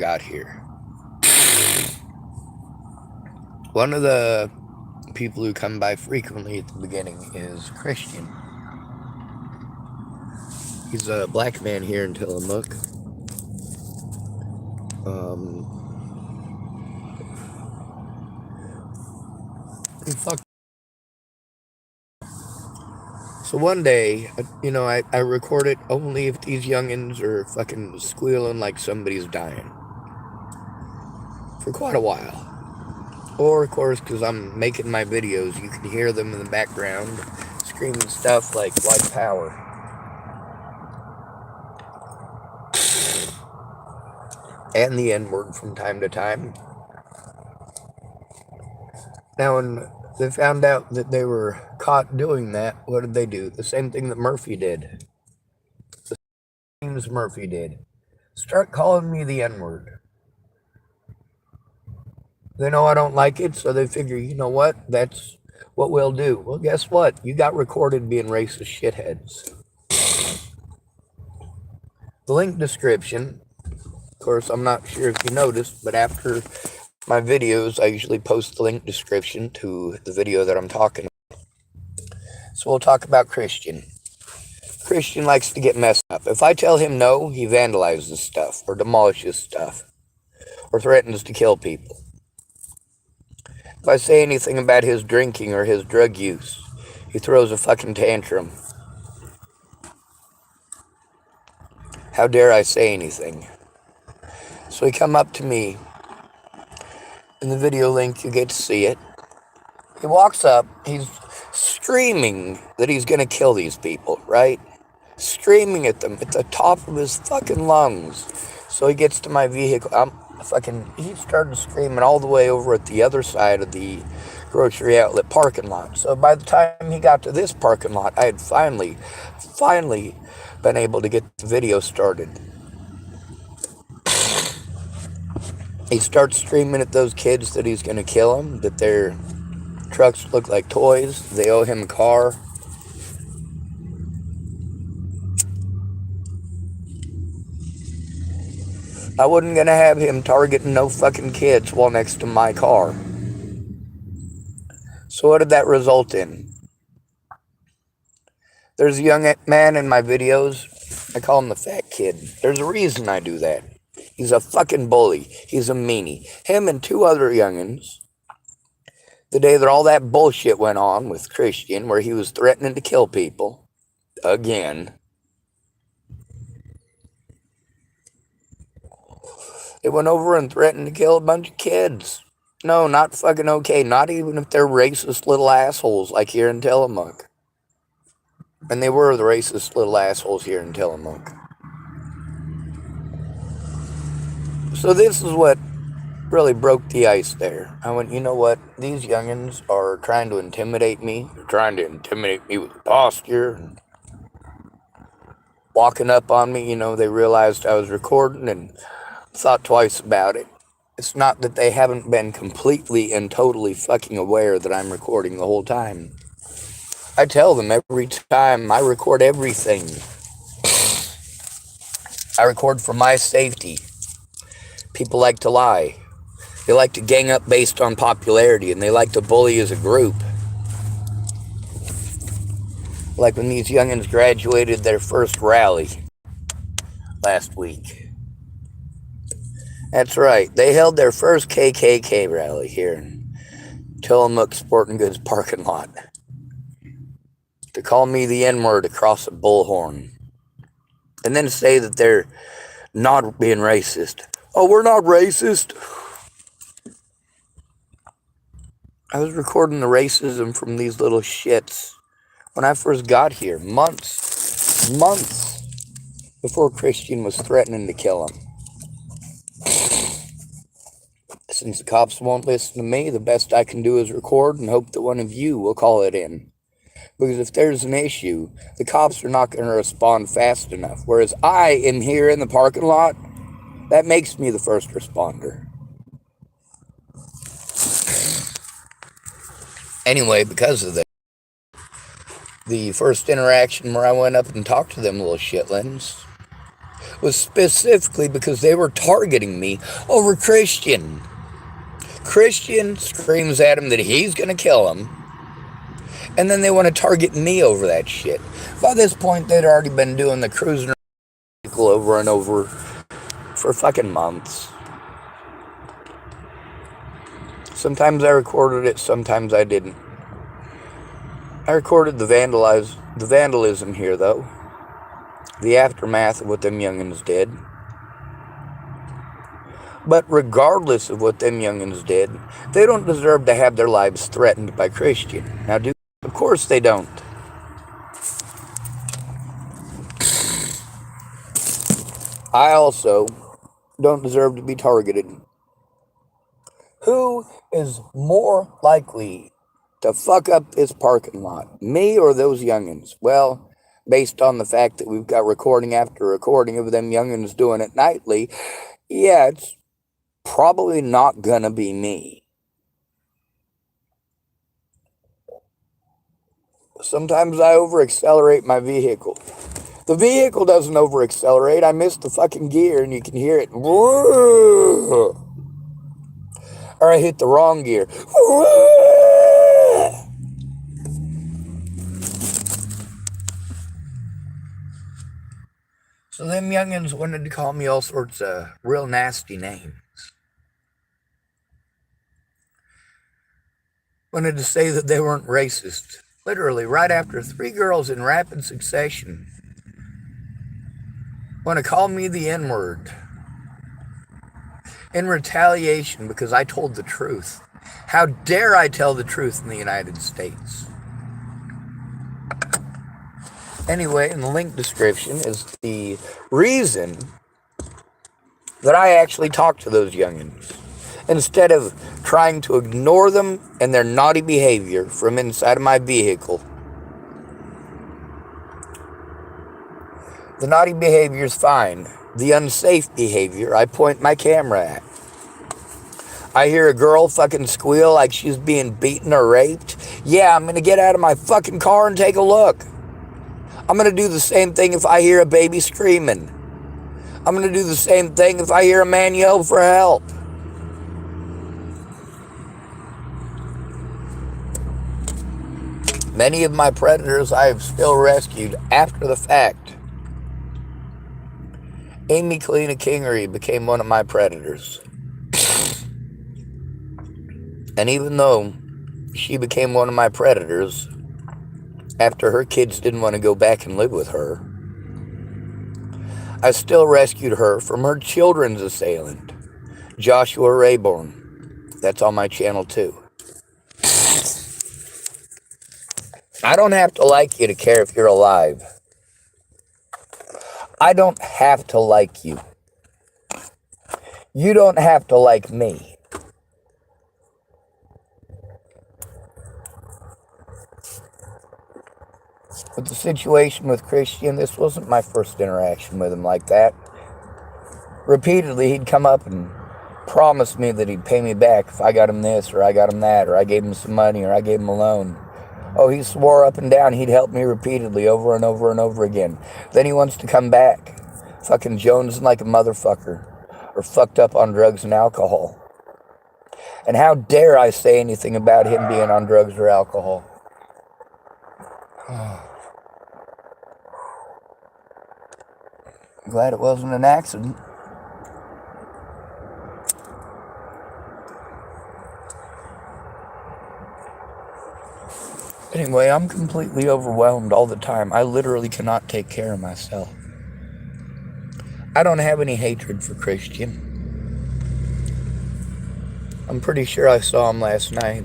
got here. One of the people who come by frequently at the beginning is Christian. He's a black man here in Tillamookkk. He fucked. So one day, I record it only if these youngins are fucking squealing like somebody's dying. For quite a while. Or, of course, because I'm making my videos, you can hear them in the background screaming stuff like white power. And the N-word from time to time. Now, when they found out that they were caught doing that, what did they do? The same thing that Murphy did. The same as Murphy did. Start calling me the N-word. They know I don't like it, so they figure, you know what? That's what we'll do. Well, guess what? You got recorded being racist shitheads. The link description, of course, I'm not sure if you noticed, but after my videos, I usually post the link description to the video that I'm talking about. So we'll talk about Christian. Christian likes to get messed up. If I tell him no, he vandalizes stuff, or demolishes stuff, or threatens to kill people. If I say anything about his drinking or his drug use, he throws a fucking tantrum. How dare I say anything? So he come up to me. In the video link, you get to see it. He walks up. He's screaming that he's going to kill these people, right? Screaming at them at the top of his fucking lungs. So he gets to my vehicle. He started screaming all the way over at the other side of the grocery outlet parking lot. So by the time he got to this parking lot, I had finally been able to get the video started. He starts screaming at those kids that he's going to kill them, that their trucks look like toys, they owe him a car. I wasn't going to have him targeting no fucking kids while next to my car. So what did that result in? There's a young man in my videos. I call him the fat kid. There's a reason I do that. He's a fucking bully. He's a meanie. Him and two other youngins, the day that all that bullshit went on with Christian, where he was threatening to kill people, again, they went over and threatened to kill a bunch of kids. No, not fucking okay. Not even if they're racist little assholes like here in Tillamookkk. And they were the racist little assholes here in Tillamookkk. So this is what really broke the ice there. I went, you know what? These youngins are trying to intimidate me. They're trying to intimidate me with posture. And walking up on me, they realized I was recording and thought twice about it. It's not that they haven't been completely and totally fucking aware that I'm recording the whole time. I tell them every time I record everything. I record for my safety. People like to lie. They like to gang up based on popularity, and they like to bully as a group. Like when these youngins graduated their first rally last week. That's right. They held their first KKK rally here in Tillamookkk Sporting Goods parking lot. To call me the N-word across a bullhorn. And then say that they're not being racist. Oh, we're not racist. I was recording the racism from these little shits when I first got here. Months before Christian was threatening to kill him. Since the cops won't listen to me, the best I can do is record and hope that one of you will call it in. Because if there's an issue, the cops are not going to respond fast enough. Whereas I am here in the parking lot, that makes me the first responder. Anyway, because of that, the first interaction where I went up and talked to them little shitlins was specifically because they were targeting me over Christian. Christian screams at him that he's going to kill him, and then they want to target me over that shit. By this point, they'd already been doing the cruising over and over for fucking months. Sometimes I recorded it, sometimes I didn't. I recorded the vandalism here, though. The aftermath of what them youngins did. But regardless of what them youngins did, they don't deserve to have their lives threatened by Christian. Now, of course they don't. I also don't deserve to be targeted. Who is more likely to fuck up this parking lot, me or those youngins? Well, based on the fact that we've got recording after recording of them youngins doing it nightly, yeah, it's probably not gonna be me. Sometimes I over-accelerate my vehicle. The vehicle doesn't over-accelerate. I miss the fucking gear and you can hear it. Or I hit the wrong gear. So them youngins wanted to call me all sorts of real nasty names. Wanted to say that they weren't racist. Literally, right after 3 girls in rapid succession want to call me the N-word. In retaliation because I told the truth. How dare I tell the truth in the United States? Anyway, in the link description is the reason that I actually talked to those youngins. Instead of trying to ignore them and their naughty behavior from inside of my vehicle. The naughty behavior is fine. The unsafe behavior, I point my camera at. I hear a girl fucking squeal like she's being beaten or raped. Yeah, I'm going to get out of my fucking car and take a look. I'm going to do the same thing if I hear a baby screaming. I'm going to do the same thing if I hear a man yell for help. Many of my predators I have still rescued after the fact. Amy Kalina Kingery became one of my predators. And even though she became one of my predators, after her kids didn't want to go back and live with her, I still rescued her from her children's assailant, Joshua Rayborn. That's on my channel too. I don't have to like you to care if you're alive. I don't have to like you. You don't have to like me. With the situation with Christian, this wasn't my first interaction with him like that. Repeatedly, he'd come up and promise me that he'd pay me back if I got him this, or I got him that, or I gave him some money, or I gave him a loan. Oh, he swore up and down he'd help me repeatedly over and over and over again. Then he wants to come back, fucking jonesing like a motherfucker, or fucked up on drugs and alcohol. And how dare I say anything about him being on drugs or alcohol? I'm glad it wasn't an accident. Anyway, I'm completely overwhelmed all the time. I literally cannot take care of myself. I don't have any hatred for Christian. I'm pretty sure I saw him last night.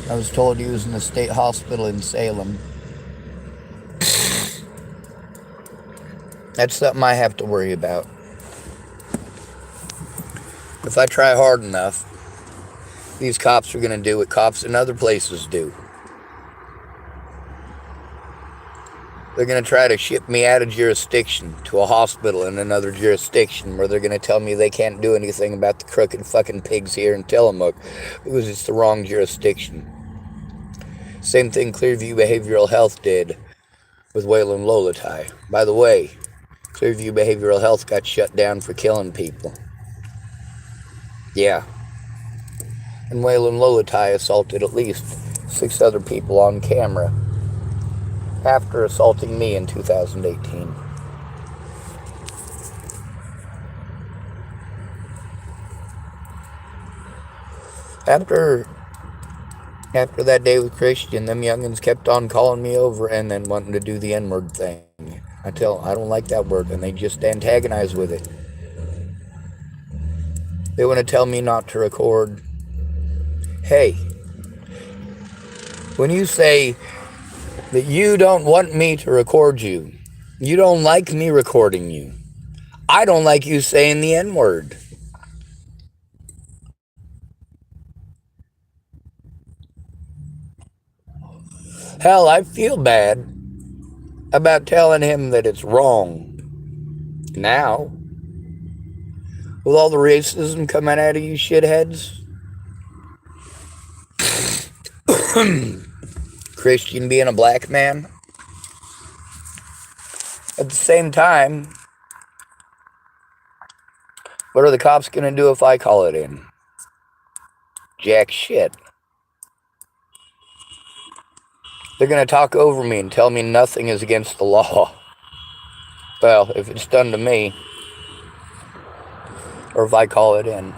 I was told he was in the state hospital in Salem. That's something I have to worry about. If I try hard enough, these cops are going to do what cops in other places do. They're going to try to ship me out of jurisdiction to a hospital in another jurisdiction where they're going to tell me they can't do anything about the crooked fucking pigs here in Tillamookkk because it's the wrong jurisdiction. Same thing Clearview Behavioral Health did with Waylon Lolatai. By the way, Clearview Behavioral Health got shut down for killing people. Yeah. And Waylon Lolatai assaulted at least 6 other people on camera after assaulting me in 2018. After that day with Christian, them youngins kept on calling me over and then wanting to do the N-word thing. I don't like that word, and they just antagonize with it. They want to tell me not to record. Hey, when you say that you don't want me to record you, you don't like me recording you, I don't like you saying the N-word. Hell, I feel bad about telling him that it's wrong. Now, with all the racism coming out of you shitheads, Christian being a black man, at the same time, what are the cops going to do if I call it in? Jack shit. They're going to talk over me and tell me nothing is against the law. Well, if it's done to me, or if I call it in.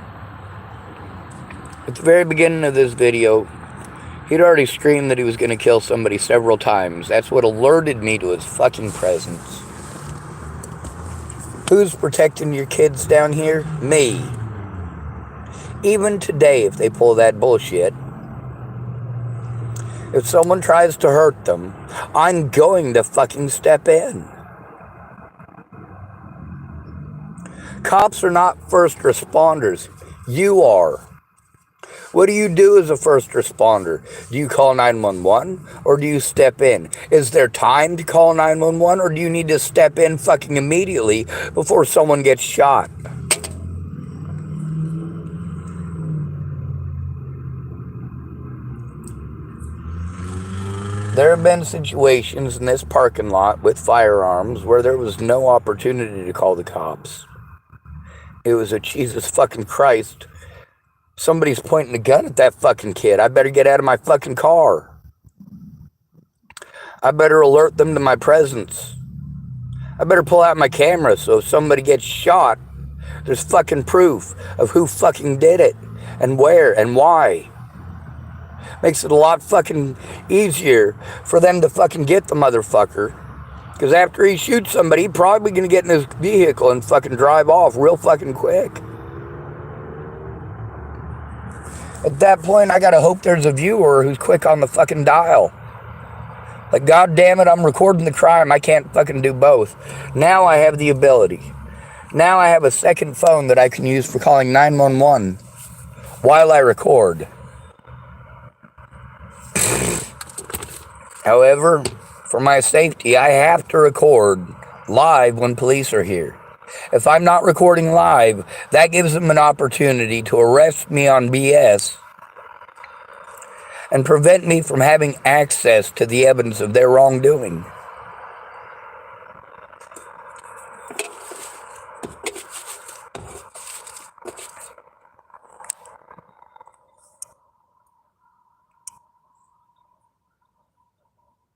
At the very beginning of this video, he'd already screamed that he was going to kill somebody several times. That's what alerted me to his fucking presence. Who's protecting your kids down here? Me. Even today, if they pull that bullshit, if someone tries to hurt them, I'm going to fucking step in. Cops are not first responders. You are. What do you do as a first responder? Do you call 911 or do you step in? Is there time to call 911 or do you need to step in fucking immediately before someone gets shot? There have been situations in this parking lot with firearms where there was no opportunity to call the cops. It was a Jesus fucking Christ. Somebody's pointing a gun at that fucking kid. I better get out of my fucking car. I better alert them to my presence. I better pull out my camera so if somebody gets shot, there's fucking proof of who fucking did it and where and why. Makes it a lot fucking easier for them to fucking get the motherfucker. Because after he shoots somebody, he's probably going to get in his vehicle and fucking drive off real fucking quick. At that point, I gotta hope there's a viewer who's quick on the fucking dial. Like, God damn it, I'm recording the crime. I can't fucking do both. Now I have the ability. Now I have a second phone that I can use for calling 911 while I record. However, for my safety, I have to record live when police are here. If I'm not recording live, that gives them an opportunity to arrest me on BS and prevent me from having access to the evidence of their wrongdoing.